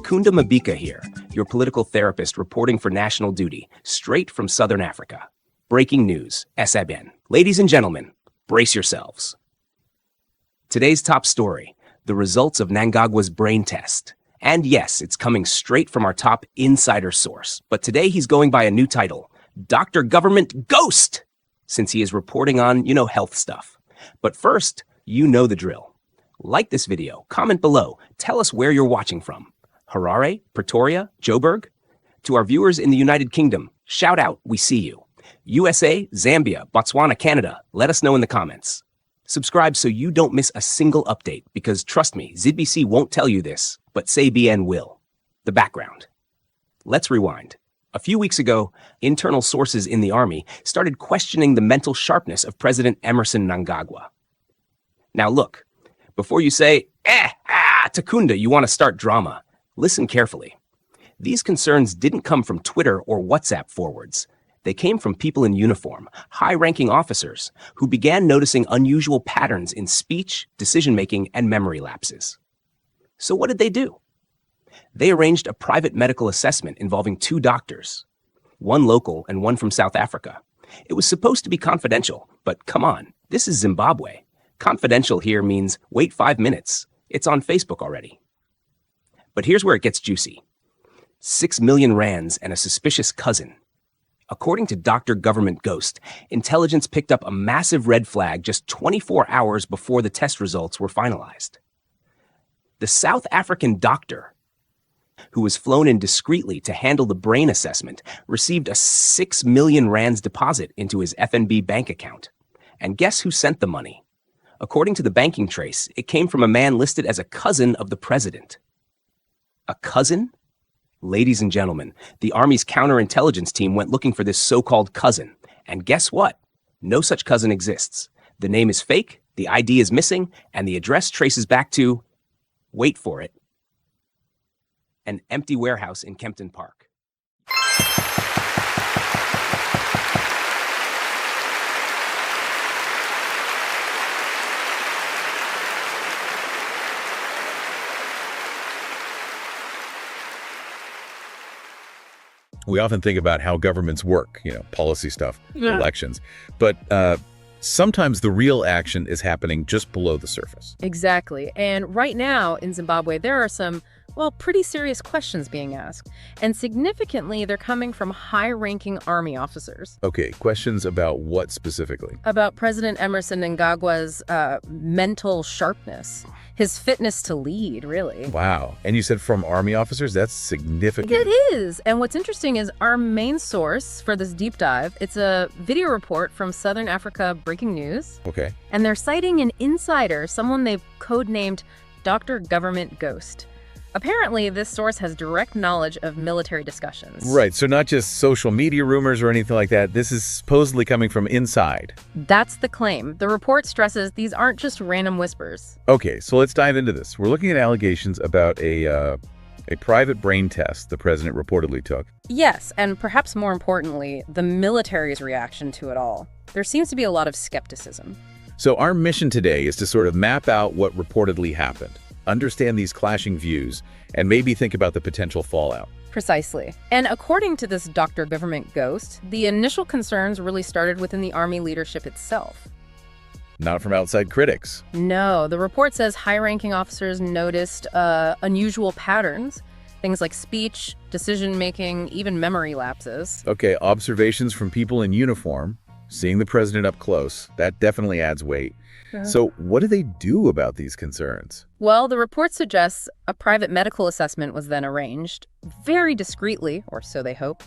Takunda Mabika here, your political therapist reporting for national duty, straight from Southern Africa. Breaking news, SABN. Ladies and gentlemen, brace yourselves. Today's top story, the results of Mnangagwa's brain test. And yes, it's coming straight from our top insider source, but today he's going by a new title, Dr. Government Ghost, since he is reporting on, health stuff. But first, you know the drill. Like this video, comment below, tell us where you're watching from. Harare, Pretoria, Joburg? To our viewers in the United Kingdom, shout out, we see you. USA, Zambia, Botswana, Canada, let us know in the comments. Subscribe so you don't miss a single update, because trust me, ZBC won't tell you this, but SABN will. The background. Let's rewind. A few weeks ago, internal sources in the army started questioning the mental sharpness of President Emmerson Mnangagwa. Now look, before you say, Takunda, you want to start drama, listen carefully. These concerns didn't come from Twitter or WhatsApp forwards. They came from people in uniform, high-ranking officers, who began noticing unusual patterns in speech, decision-making, and memory lapses. So what did they do? They arranged a private medical assessment involving 2 doctors, one local and one from South Africa. It was supposed to be confidential, but come on, this is Zimbabwe. Confidential here means wait 5 minutes. It's on Facebook already. But here's where it gets juicy. 6 million rands and a suspicious cousin. According to Dr. Government Ghost, intelligence picked up a massive red flag just 24 hours before the test results were finalized. The South African doctor, who was flown in discreetly to handle the brain assessment, received a 6 million rands deposit into his FNB bank account. And guess who sent the money? According to the banking trace, it came from a man listed as a cousin of the president. A cousin? Ladies and gentlemen, the Army's counterintelligence team went looking for this so-called cousin. And guess what? No such cousin exists. The name is fake, the ID is missing, and the address traces back to, wait for it, an empty warehouse in Kempton Park. We often think about how governments work, policy stuff, elections, but sometimes the real action is happening just below the surface. Exactly. And right now in Zimbabwe, there are some, pretty serious questions being asked. And significantly, they're coming from high-ranking army officers. Okay, questions about what specifically? About President Emmerson Mnangagwa's mental sharpness. His fitness to lead, really. Wow. And you said from army officers? That's significant. It is. And what's interesting is our main source for this deep dive, it's a video report from Southern Africa Breaking News. Okay. And they're citing an insider, someone they've codenamed Dr. Government Ghost. Apparently, this source has direct knowledge of military discussions. Right, so not just social media rumors or anything like that. This is supposedly coming from inside. That's the claim. The report stresses these aren't just random whispers. Okay, so let's dive into this. We're looking at allegations about a private brain test the president reportedly took. Yes, and perhaps more importantly, the military's reaction to it all. There seems to be a lot of skepticism. So our mission today is to sort of map out what reportedly happened, understand these clashing views, and maybe think about the potential fallout. Precisely. And according to this Dr. Government Ghost, the initial concerns really started within the Army leadership itself. Not from outside critics. No, the report says high-ranking officers noticed unusual patterns, things like speech, decision-making, even memory lapses. Okay, observations from people in uniform, seeing the president up close, that definitely adds weight. So what do they do about these concerns? Well, the report suggests a private medical assessment was then arranged, very discreetly, or so they hope.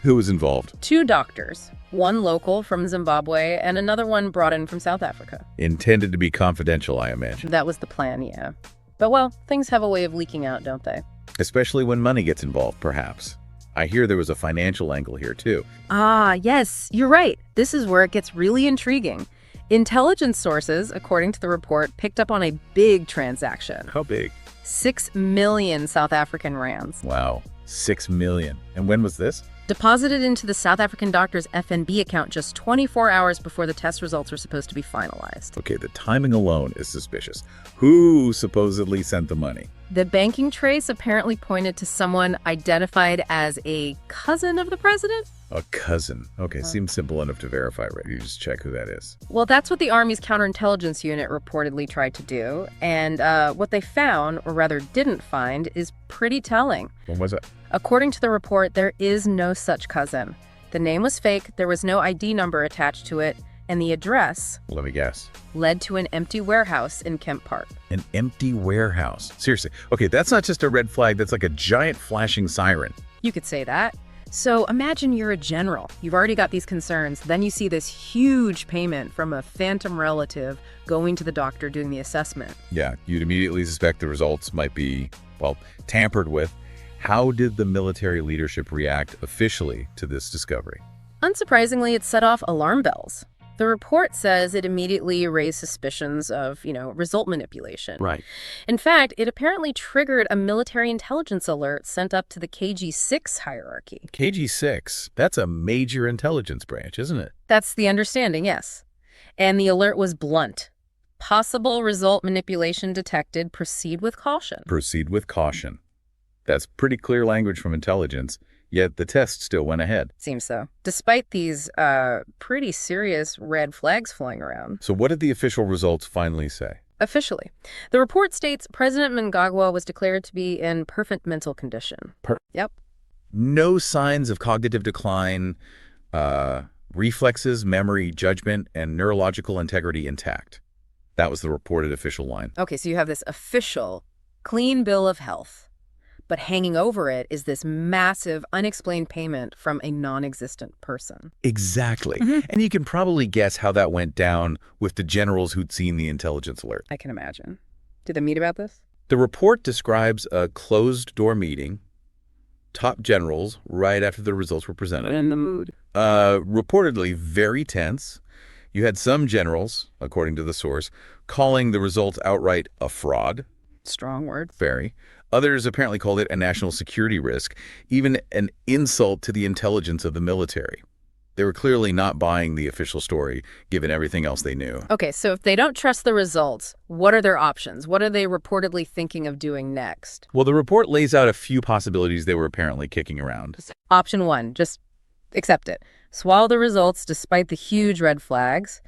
Who was involved? 2 doctors, one local from Zimbabwe and another one brought in from South Africa. Intended to be confidential, I imagine. That was the plan, yeah. But things have a way of leaking out, don't they? Especially when money gets involved, perhaps. I hear there was a financial angle here, too. Yes, you're right. This is where it gets really intriguing. Intelligence sources, according to the report, picked up on a big transaction. How big? 6 million South African rands. Wow, 6 million. And when was this? deposited into the South African doctor's FNB account just 24 hours before the test results were supposed to be finalized. Okay, the timing alone is suspicious. Who supposedly sent the money? The banking trace apparently pointed to someone identified as a cousin of the president. A cousin. Okay, seems simple enough to verify, right? You just check who that is. Well, that's what the Army's counterintelligence unit reportedly tried to do. And what they found, or rather didn't find, is pretty telling. When was it? According to the report, there is no such cousin. The name was fake, there was no ID number attached to it, and the address, Let me guess. led to an empty warehouse in Kemp Park. An empty warehouse. Seriously. Okay, that's not just a red flag. That's like a giant flashing siren. You could say that. So imagine you're a general. You've already got these concerns. Then you see this huge payment from a phantom relative going to the doctor doing the assessment. Yeah, you'd immediately suspect the results might be, well, tampered with. How did the military leadership react officially to this discovery? Unsurprisingly, it set off alarm bells. The report says it immediately raised suspicions of, result manipulation. Right. In fact, it apparently triggered a military intelligence alert sent up to the KG-6 hierarchy. KG-6, that's a major intelligence branch, isn't it? That's the understanding, yes. And the alert was blunt. Possible result manipulation detected. Proceed with caution. Proceed with caution. That's pretty clear language from intelligence, yet the test still went ahead. Seems so. Despite these pretty serious red flags flying around. So what did the official results finally say? Officially, the report states President Mnangagwa was declared to be in perfect mental condition. Yep. No signs of cognitive decline, reflexes, memory, judgment, and neurological integrity intact. That was the reported official line. Okay, so you have this official, clean bill of health. But hanging over it is this massive, unexplained payment from a non-existent person. Exactly. And you can probably guess how that went down with the generals who'd seen the intelligence alert. I can imagine. Did they meet about this? The report describes a closed-door meeting, top generals, right after the results were presented. In the mood. Reportedly very tense. You had some generals, according to the source, calling the results outright a fraud. Strong word. Very. Others apparently called it a national security risk, even an insult to the intelligence of the military. They were clearly not buying the official story, given everything else they knew. Okay, so if they don't trust the results, what are their options? What are they reportedly thinking of doing next? Well, the report lays out a few possibilities they were apparently kicking around. Option 1, just accept it. Swallow the results despite the huge red flags.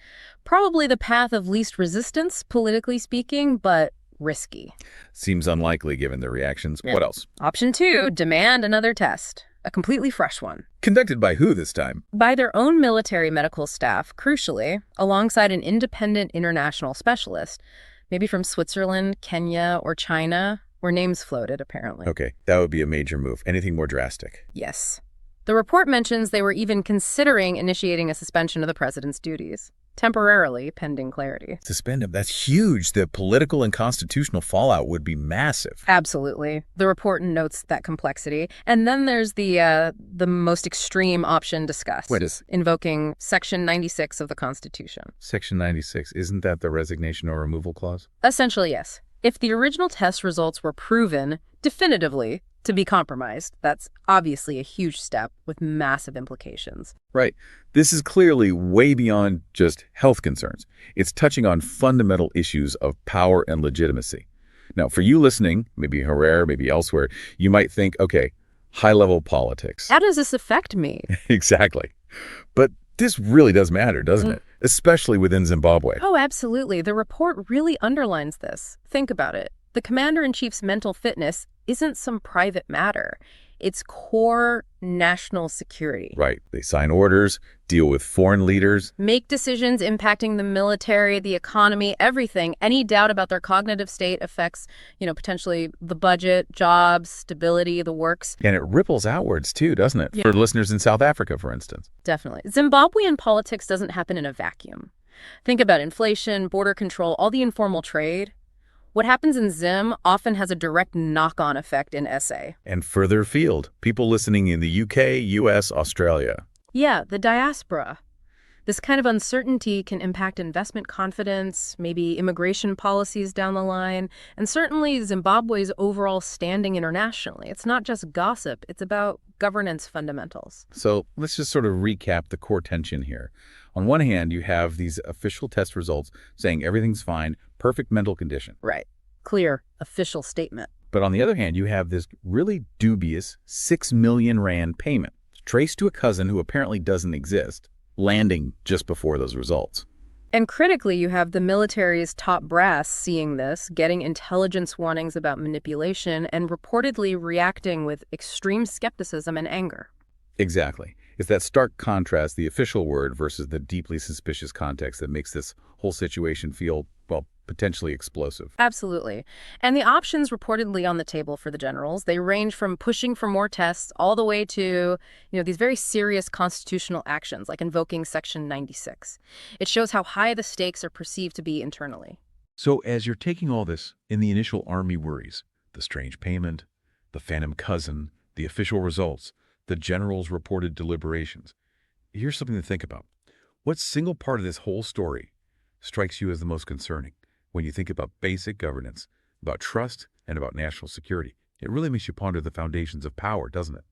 Probably the path of least resistance, politically speaking, but risky. Seems unlikely given the reactions. Yeah. What else? Option 2, demand another test. A completely fresh one. Conducted by who this time? By their own military medical staff, crucially, alongside an independent international specialist, maybe from Switzerland, Kenya, or China, where names floated, apparently. Okay, that would be a major move. Anything more drastic? Yes. The report mentions they were even considering initiating a suspension of the president's duties, temporarily pending clarity. Suspend him. That's huge. The political and constitutional fallout would be massive. Absolutely. The report notes that complexity. And then there's the most extreme option discussed. What is? Invoking Section 96 of the Constitution. Section 96, isn't that the resignation or removal clause? Essentially, yes. If the original test results were proven definitively to be compromised, that's obviously a huge step with massive implications. Right. This is clearly way beyond just health concerns. It's touching on fundamental issues of power and legitimacy. Now, for you listening, maybe Herrera, maybe elsewhere, you might think, okay, high-level politics. How does this affect me? Exactly. But this really does matter, doesn't it? Especially within Zimbabwe. Oh, absolutely. The report really underlines this. Think about it. The commander-in-chief's mental fitness isn't some private matter. It's core national security. Right. They sign orders, deal with foreign leaders. Make decisions impacting the military, the economy, everything. Any doubt about their cognitive state affects, potentially the budget, jobs, stability, the works. And it ripples outwards too, doesn't it? Yeah. For listeners in South Africa, for instance. Definitely. Zimbabwean politics doesn't happen in a vacuum. Think about inflation, border control, all the informal trade. What happens in Zim often has a direct knock-on effect in SA. And further afield, people listening in the UK, US, Australia. Yeah, the diaspora. This kind of uncertainty can impact investment confidence, maybe immigration policies down the line, and certainly Zimbabwe's overall standing internationally. It's not just gossip, it's about governance fundamentals. So let's just sort of recap the core tension here. On one hand, you have these official test results saying everything's fine, perfect mental condition. Right. Clear, official statement. But on the other hand, you have this really dubious 6 million rand payment, traced to a cousin who apparently doesn't exist, landing just before those results. And critically, you have the military's top brass seeing this, getting intelligence warnings about manipulation, and reportedly reacting with extreme skepticism and anger. Exactly. It's that stark contrast, the official word versus the deeply suspicious context, that makes this whole situation feel, well, potentially explosive. Absolutely. And the options reportedly on the table for the generals, they range from pushing for more tests all the way to, these very serious constitutional actions, like invoking Section 96. It shows how high the stakes are perceived to be internally. So as you're taking all this in the initial army worries, the strange payment, the phantom cousin, the official results, the general's reported deliberations, here's something to think about. What single part of this whole story strikes you as the most concerning when you think about basic governance, about trust, and about national security? It really makes you ponder the foundations of power, doesn't it?